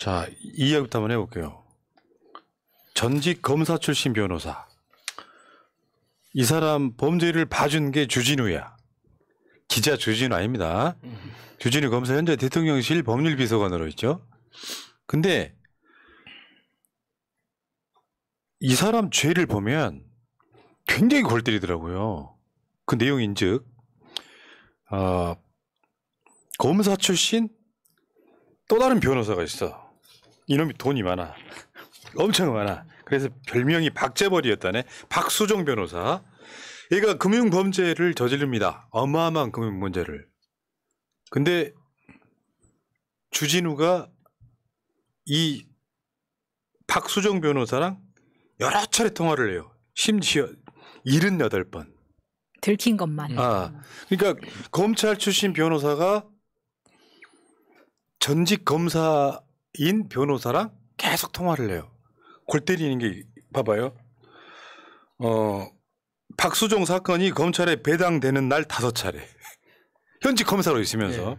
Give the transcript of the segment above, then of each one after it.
자, 이 이야기부터 한번 해볼게요. 전직 검사 출신 변호사. 이 사람 범죄를 봐준 게 주진우야. 기자 주진우 아닙니다. 주진우 검사 현재 대통령실 법률비서관으로 있죠. 근데 이 사람 죄를 보면 굉장히 골 때리더라고요. 그 내용인즉 검사 출신 또 다른 변호사가 있어. 이놈이 돈이 많아. 엄청 많아. 그래서 별명이 박재벌이었다네. 박수종 변호사. 얘가 금융범죄를 저지릅니다. 어마어마한 금융문제를. 근데 주진우가 이 박수종 변호사랑 여러 차례 통화를 해요. 심지어 78번. 들킨 것만. 그러니까 검찰 출신 변호사가 전직 검사인 변호사랑 계속 통화를 해요. 골 때리는 게 봐봐요. 박수종 사건이 검찰에 배당되는 날 5차례. 현직 검사로 있으면서. 네.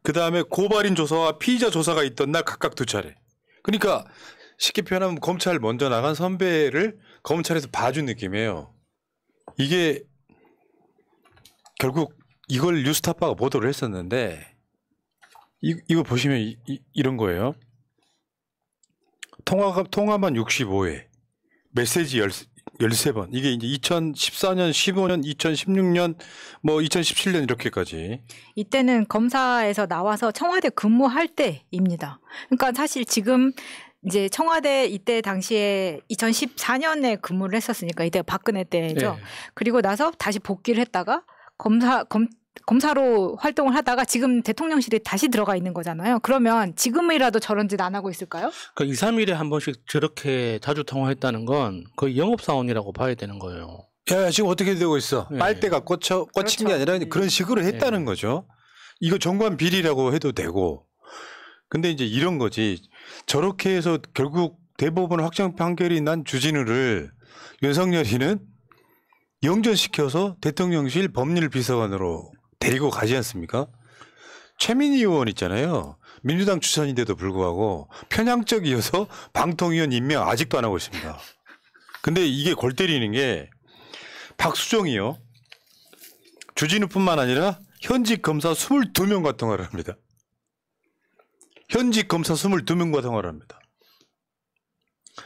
그다음에 고발인 조사와 피의자 조사가 있던 날 각각 2차례. 그러니까 쉽게 표현하면 검찰 먼저 나간 선배를 검찰에서 봐준 느낌이에요. 이게 결국 이걸 뉴스타파가 보도를 했었는데 이거 보시면 이런 거예요. 통화만 65회, 메시지 13번. 이게 이제 2014년, 15년, 2016년, 뭐 2017년 이렇게까지. 이때는 검사에서 나와서 청와대 근무할 때입니다. 그러니까 사실 지금 이제 청와대 이때 당시에 2014년에 근무를 했었으니까 이때 박근혜 때죠. 네. 그리고 나서 다시 복귀를 했다가 검사로 활동을 하다가 지금 대통령실에 다시 들어가 있는 거잖아요. 그러면 지금이라도 저런 짓 안 하고 있을까요? 그러니까 2, 3일에 한 번씩 저렇게 자주 통화했다는 건 거의 영업사원이라고 봐야 되는 거예요. 야, 지금 어떻게 되고 있어? 네. 빨대가 꽂힌 그렇죠. 게 아니라 그런 식으로 했다는 거죠. 이거 정관 비리라고 해도 되고. 근데 이제 이런 거지. 저렇게 해서 결국 대법원 확정 판결이 난 주진우를 윤석열이는 영전시켜서 대통령실 법률비서관으로 데리고 가지 않습니까? 최민희 의원 있잖아요. 민주당 추천인데도 불구하고 편향적이어서 방통위원 임명 아직도 안 하고 있습니다. 근데 이게 골 때리는 게 박수종이요. 주진우뿐만 아니라 현직 검사 22명과 통화를 합니다. 현직 검사 22명과 통화를 합니다.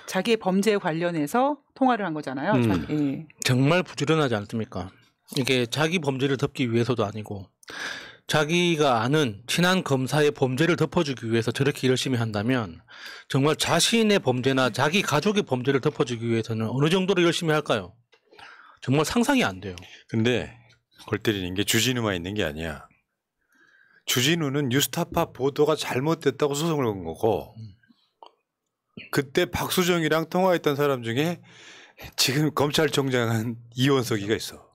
자기의 범죄에 관련해서 통화를 한 거잖아요. 예. 정말 부지런하지 않습니까? 이게 자기 범죄를 덮기 위해서도 아니고 자기가 아는 친한 검사의 범죄를 덮어주기 위해서 저렇게 열심히 한다면 정말 자신의 범죄나 자기 가족의 범죄를 덮어주기 위해서는 어느 정도로 열심히 할까요? 정말 상상이 안 돼요. 근데 골 때리는 게 주진우만 있는 게 아니야. 주진우는 뉴스타파 보도가 잘못됐다고 소송을 건 거고 그때 박수정이랑 통화했던 사람 중에 지금 검찰총장은 이원석이가 있어.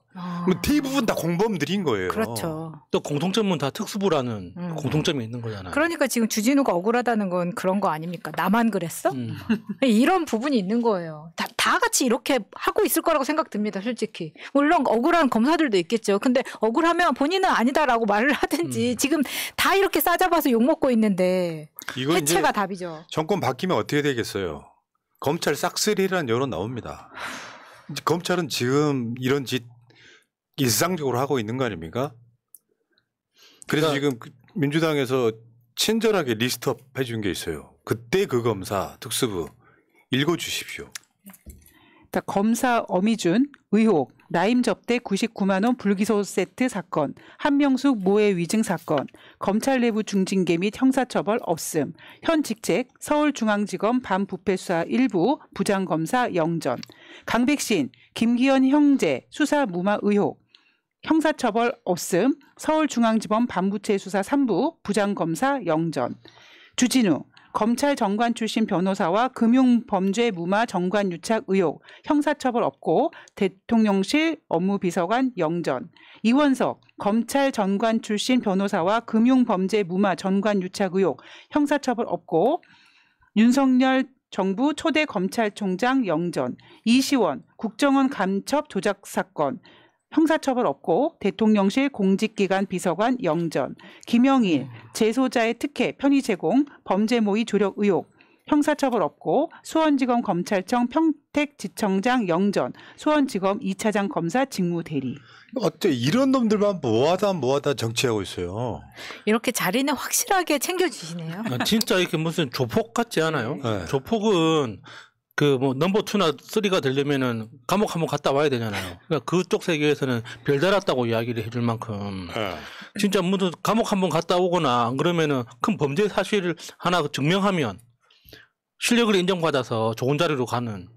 대부분 다 공범들인 거예요. 그렇죠. 또 공통점은 다 특수부라는 공통점이 있는 거잖아요. 그러니까 지금 주진우가 억울하다는 건 그런 거 아닙니까? 나만 그랬어? 이런 부분이 있는 거예요. 다 같이 이렇게 하고 있을 거라고 생각됩니다. 솔직히. 물론 억울한 검사들도 있겠죠. 근데 억울하면 본인은 아니다라고 말을 하든지 지금 다 이렇게 싸잡아서 욕먹고 있는데 해체가 답이죠. 정권 바뀌면 어떻게 되겠어요. 검찰 싹쓸이라는 여론 나옵니다. 검찰은 지금 이런 짓 일상적으로 하고 있는 거 아닙니까? 그래서 지금 민주당에서 친절하게 리스트업 해준 게 있어요. 그때 그 검사 특수부 읽어주십시오. 검사 어미준 의혹 라임 접대 99만 원 불기소 세트 사건 한명숙 모해 위증 사건 검찰 내부 중징계 및 형사처벌 없음 현 직책 서울중앙지검 반부패수사 일부 부장검사 영전 강백신 김기현 형제 수사 무마 의혹 형사처벌 없음 서울중앙지검 반부패수사 3부 부장검사 영전 주진우 검찰 정관 출신 변호사와 금융범죄 무마 정관 유착 의혹 형사처벌 없고 대통령실 업무비서관 영전 이원석 검찰 정관 출신 변호사와 금융범죄 무마 정관 유착 의혹 형사처벌 없고 윤석열 정부 초대 검찰총장 영전 이시원 국정원 간첩 조작 사건 형사처벌 없고 대통령실 공직기관 비서관 영전, 김영일 재소자의 특혜 편의 제공 범죄 모의 조력 의혹 형사처벌 없고 수원지검 검찰청 평택지청장 영전 수원지검 2차장 검사 직무대리. 어째 이런 놈들만 뭐하다 정치하고 있어요. 이렇게 자리는 확실하게 챙겨주시네요. 진짜 이렇게 무슨 조폭 같지 않아요? 네. 조폭은 그 뭐 넘버 2나 3가 되려면은 감옥 한번 갔다 와야 되잖아요. 그러니까 그쪽 세계에서는 별 달았다고 이야기를 해줄 만큼 진짜 무슨 감옥 한번 갔다 오거나 안 그러면은 큰 범죄 사실을 하나 증명하면 실력을 인정받아서 좋은 자리로 가는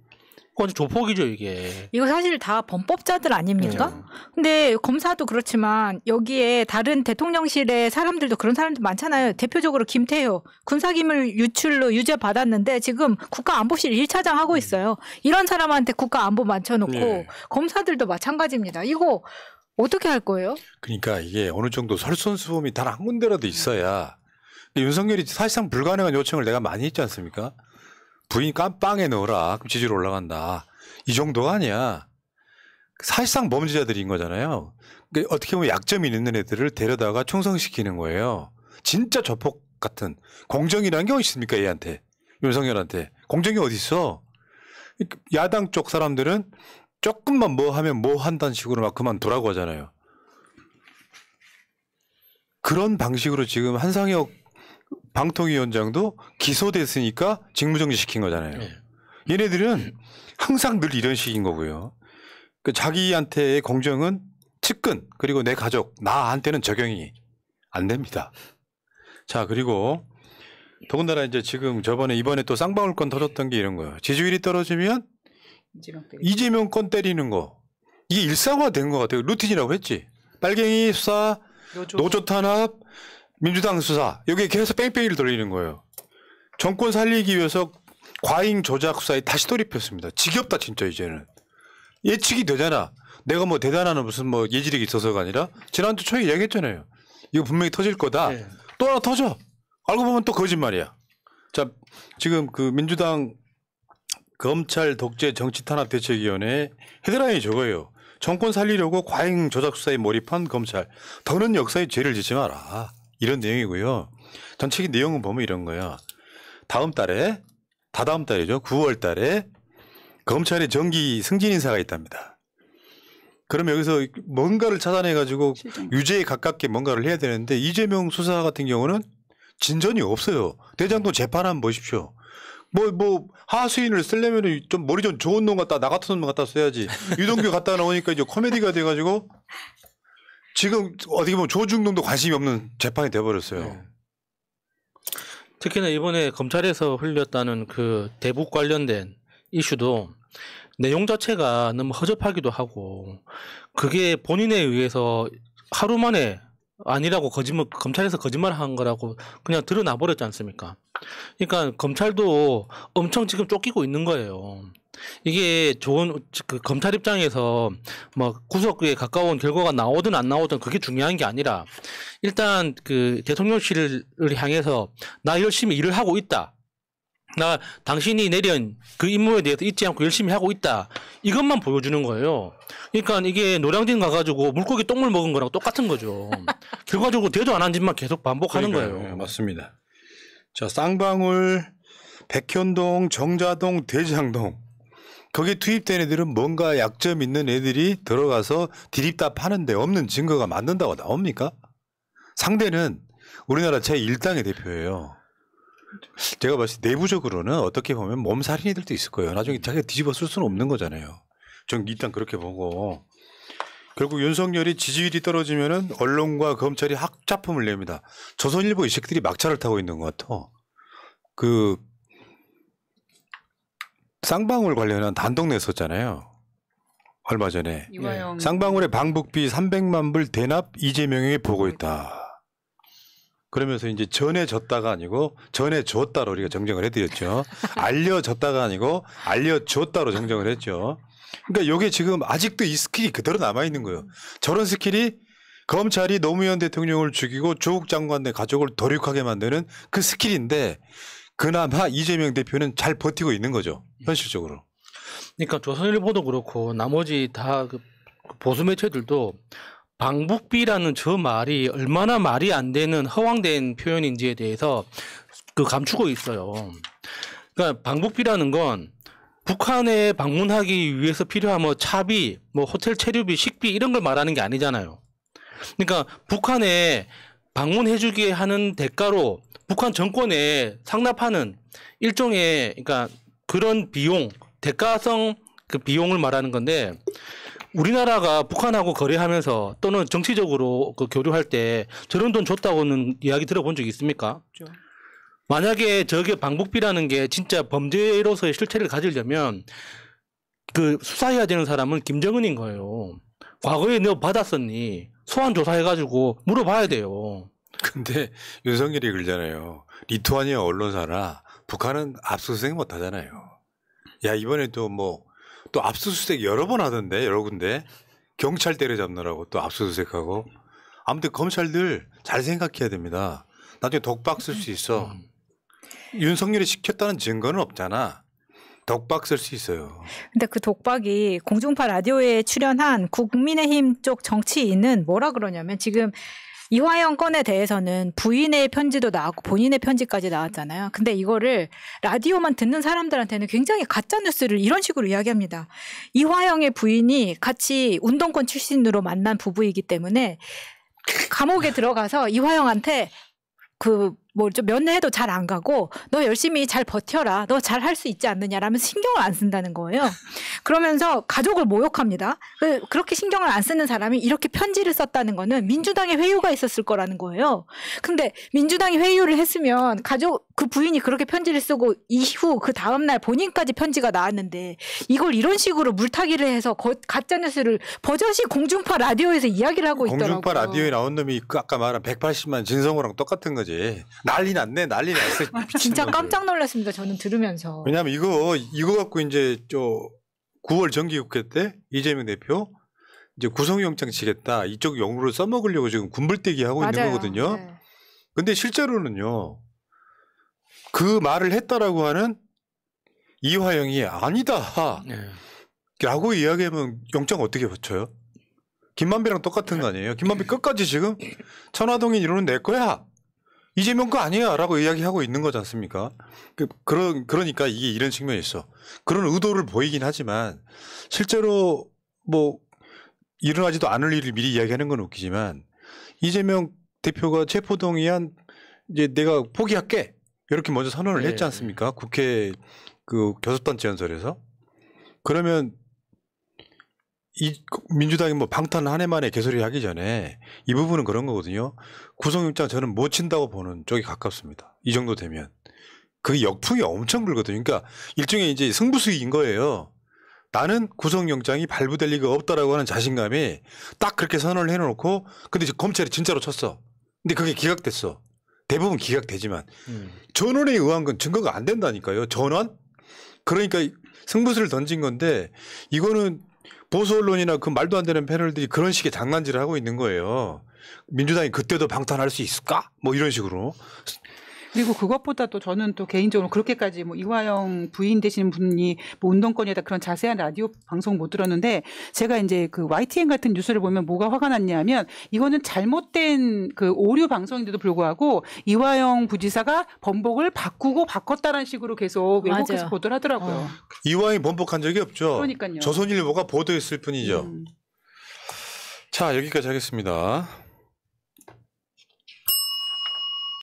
그건 조폭이죠 이게. 이거 사실 다 범법자들 아닙니까? 네. 근데 검사도 그렇지만 여기에 다른 대통령실의 사람들도 그런 사람들 많잖아요. 대표적으로 김태효 군사기밀 유출로 유죄 받았는데 지금 국가안보실 1차장 하고 있어요. 이런 사람한테 국가안보 맞춰놓고 네. 검사들도 마찬가지입니다. 이거 어떻게 할 거예요? 그러니까 이게 어느 정도 설선수범이 단 한 군데라도 있어야. 윤석열이 사실상 불가능한 요청을 내가 많이 했지 않습니까? 부인 깜빵에 넣어라. 그럼 지지율 올라간다. 이 정도가 아니야. 사실상 범죄자들인 거잖아요. 그러니까 어떻게 보면 약점이 있는 애들을 데려다가 충성시키는 거예요. 진짜 조폭 같은. 공정이라는 게 어디 있습니까? 얘한테. 윤석열한테. 공정이 어디 있어? 야당 쪽 사람들은 조금만 뭐 하면 뭐 한다는 식으로 막 그만두라고 하잖아요. 그런 방식으로 지금 한상혁 방통위원장도 기소됐으니까 직무정지 시킨 거잖아요. 네. 얘네들은 항상 늘 이런 식인 거고요. 그 자기한테의 공정은 측근 그리고 내 가족 나한테는 적용이 안 됩니다. 자 그리고 더군다나 이제 지금 이번에 또 쌍방울 건 터졌던 게 이런 거예요. 지지율이 떨어지면 이재명 건 때리는 거 이게 일상화된 것 같아요. 루틴이라고 했지. 빨갱이 수사, 노조 탄압, 민주당 수사 여기에 계속 뺑뺑이를 돌리는 거예요. 정권 살리기 위해서 과잉 조작 수사에 다시 돌입했습니다. 지겹다 진짜 이제는. 예측이 되잖아. 내가 뭐 대단한 무슨 뭐 예지력이 있어서가 아니라 지난주 초에 이야기했잖아요. 이거 분명히 터질 거다. 네. 또 하나 터져. 알고 보면 또 거짓말이야. 자 지금 그 민주당 검찰 독재 정치 탄압 대책위원회 헤드라인이 저거예요. 정권 살리려고 과잉 조작 수사에 몰입한 검찰. 더는 역사에 죄를 짓지 마라. 이런 내용이고요. 전체적인 내용은 보면 이런 거야. 다다음 달이죠. 9월 달에 검찰에 정기 승진 인사가 있답니다. 그러면 여기서 뭔가를 찾아내가지고 유죄에 가깝게 뭔가를 해야 되는데 이재명 수사 같은 경우는 진전이 없어요. 대장동 재판 한번 보십시오. 뭐 하수인을 쓰려면 좀 머리 좀 좋은 놈 갖다 나 같은 놈 갖다 써야지. 유동규 갖다 나오니까 이제 코미디가 돼가지고 지금 어떻게 보면 조중동도 관심이 없는 재판이 돼버렸어요. 네. 특히나 이번에 검찰에서 흘렸다는 그 대북 관련된 이슈도 내용 자체가 너무 허접하기도 하고 그게 본인에 의해서 하루 만에 아니라고 검찰에서 거짓말한 거라고 그냥 드러나 버렸지 않습니까? 그러니까 검찰도 엄청 지금 쫓기고 있는 거예요. 이게 그 검찰 입장에서 뭐 구속에 가까운 결과가 나오든 안 나오든 그게 중요한 게 아니라 일단 그 대통령실을 향해서 나 열심히 일을 하고 있다. 나 당신이 내린 그 임무에 대해서 잊지 않고 열심히 하고 있다. 이것만 보여주는 거예요. 그러니까 이게 노량진 가가지고 물고기 똥물 먹은 거랑 똑같은 거죠. 결과적으로 되도 안 한 짓만 계속 반복하는 그러니까요. 거예요. 네, 맞습니다. 자, 쌍방울, 백현동, 정자동, 대장동. 거기 투입된 애들은 뭔가 약점 있는 애들이 들어가서 디립답 하는데 없는 증거가 만든다고 나옵니까? 상대는 우리나라 제1당의 대표예요. 제가 봤을 때 내부적으로는 어떻게 보면 몸살인이들도 있을 거예요. 나중에 자기가 뒤집어 쓸 수는 없는 거잖아요. 전 일단 그렇게 보고 결국 윤석열이 지지율이 떨어지면은 언론과 검찰이 학자품을 냅니다. 조선일보 이 새끼들이 막차를 타고 있는 것 같아. 그 쌍방울 관련한 단독 냈었잖아요. 얼마 전에. 이화영 쌍방울의 방북비 300만 불 대납 이재명에게 보고했다. 그러면서 이제 전해졌다가 아니고 전해줬다로 우리가 정정을 해드렸죠. 알려졌다가 아니고 알려줬다로 정정을 했죠. 그러니까 이게 지금 아직도 이 스킬이 그대로 남아있는 거예요. 저런 스킬이 검찰이 노무현 대통령을 죽이고 조국 장관의 가족을 도륙하게 만드는 그 스킬인데 그나마 이재명 대표는 잘 버티고 있는 거죠. 현실적으로. 그러니까 조선일보도 그렇고 나머지 다 그 보수 매체들도 방북비라는 저 말이 얼마나 말이 안 되는 허황된 표현인지에 대해서 그 감추고 있어요. 그러니까 방북비라는 건 북한에 방문하기 위해서 필요한 뭐 차비, 뭐 호텔 체류비, 식비 이런 걸 말하는 게 아니잖아요. 그러니까 북한에 방문해주게 하는 대가로 북한 정권에 상납하는 일종의 그러니까 그런 비용, 대가성 그 비용을 말하는 건데 우리나라가 북한하고 거래하면서 또는 정치적으로 그 교류할 때 저런 돈 줬다고는 이야기 들어본 적 있습니까? 그렇죠. 만약에 저게 방북비라는 게 진짜 범죄로서의 실체를 가지려면 그 수사해야 되는 사람은 김정은인 거예요. 과거에 너 받았었니? 소환 조사해가지고 물어봐야 돼요. 근데 윤석열이 그러잖아요. 리투아니아 언론사나 북한은 압수수색 못 하잖아요. 야, 이번에 또 또 압수수색 여러 번 하던데, 여러 군데. 경찰 때려잡느라고 또 압수수색하고. 아무튼 검찰들 잘 생각해야 됩니다. 나중에 독박 쓸 수 있어. 윤석열이 시켰다는 증거는 없잖아. 독박 쓸 수 있어요. 근데 그 독박이 공중파 라디오에 출연한 국민의힘 쪽 정치인은 뭐라 그러냐면 지금 이화영 건에 대해서는 부인의 편지도 나왔고 본인의 편지까지 나왔잖아요. 근데 이거를 라디오만 듣는 사람들한테는 굉장히 가짜 뉴스를 이런 식으로 이야기합니다. 이화영의 부인이 같이 운동권 출신으로 만난 부부이기 때문에 감옥에 들어가서 이화영한테 좀 면회도 잘 안 가고 너 열심히 잘 버텨라. 너 잘 할 수 있지 않느냐라면서 신경을 안 쓴다는 거예요. 그러면서 가족을 모욕합니다. 그렇게 신경을 안 쓰는 사람이 이렇게 편지를 썼다는 거는 민주당의 회유가 있었을 거라는 거예요. 근데 민주당이 회유를 했으면 그 부인이 그렇게 편지를 쓰고 이후 그 다음날 본인까지 편지가 나왔는데 이걸 이런 식으로 물타기를 해서 가짜 뉴스를 버젓이 공중파 라디오에서 이야기를 하고 있더라고요. 공중파 라디오에 나온 놈이 그 아까 말한 180만 진성호랑 똑같은 거지. 난리 났네, 난리 났어. 진짜 깜짝 놀랐습니다. 저는 들으면서. 왜냐하면 이거 갖고 이제 9월 정기국회 때 이재명 대표 이제 구속영장 치겠다 이쪽 용어를 써먹으려고 지금 군불대기 하고 있는 거거든요. 네. 근데 실제로는요 그 말을 했다라고 하는 이화영이 아니다 라고 이야기하면 영장 어떻게 붙여요? 김만배랑 똑같은 거 아니에요? 김만배 끝까지 지금 천화동인 이론은 내 거야. 이재명 거 아니야 라고 이야기하고 있는 거지 않습니까? 그러니까 이게 이런 측면이 있어. 그런 의도를 보이긴 하지만 실제로 일어나지도 않을 일을 미리 이야기하는 건 웃기지만 이재명 대표가 체포동의안 이제 내가 포기할게 이렇게 먼저 선언을 했지 않습니까? 국회 그 교섭단체 연설에서. 그러면 이 민주당이 방탄 한 해 만에 개소리 하기 전에 이 부분은 그런 거거든요. 구속영장 저는 못 친다고 보는 쪽이 가깝습니다. 이 정도 되면. 그 역풍이 엄청 불거든요. 그러니까 일종의 이제 승부수익인 거예요. 나는 구속영장이 발부될 리가 없다라고 하는 자신감이 딱 그렇게 선언을 해놓고 근데 검찰이 진짜로 쳤어. 근데 그게 기각됐어. 대부분 기각되지만 전원에 의한 건 증거가 안 된다니까요. 전원? 그러니까 승부수를 던진 건데 이거는 보수 언론이나 그 말도 안 되는 패널들이 그런 식의 장난질을 하고 있는 거예요. 민주당이 그때도 방탄할 수 있을까? 이런 식으로. 그리고 그것보다도 저는 또 개인적으로 그렇게까지 이화영 부인 되시는 분이 운동권에다 그런 자세한 라디오 방송 못 들었는데 제가 이제 그 YTN 같은 뉴스를 보면 뭐가 화가 났냐면 이거는 잘못된 그 오류 방송인데도 불구하고 이화영 부지사가 번복을 바꿨다라는 식으로 계속 왜곡해서 보도를 하더라고요. 이화영이 번복한 적이 없죠. 그러니까요. 조선일보가 보도했을 뿐이죠. 자, 여기까지 하겠습니다.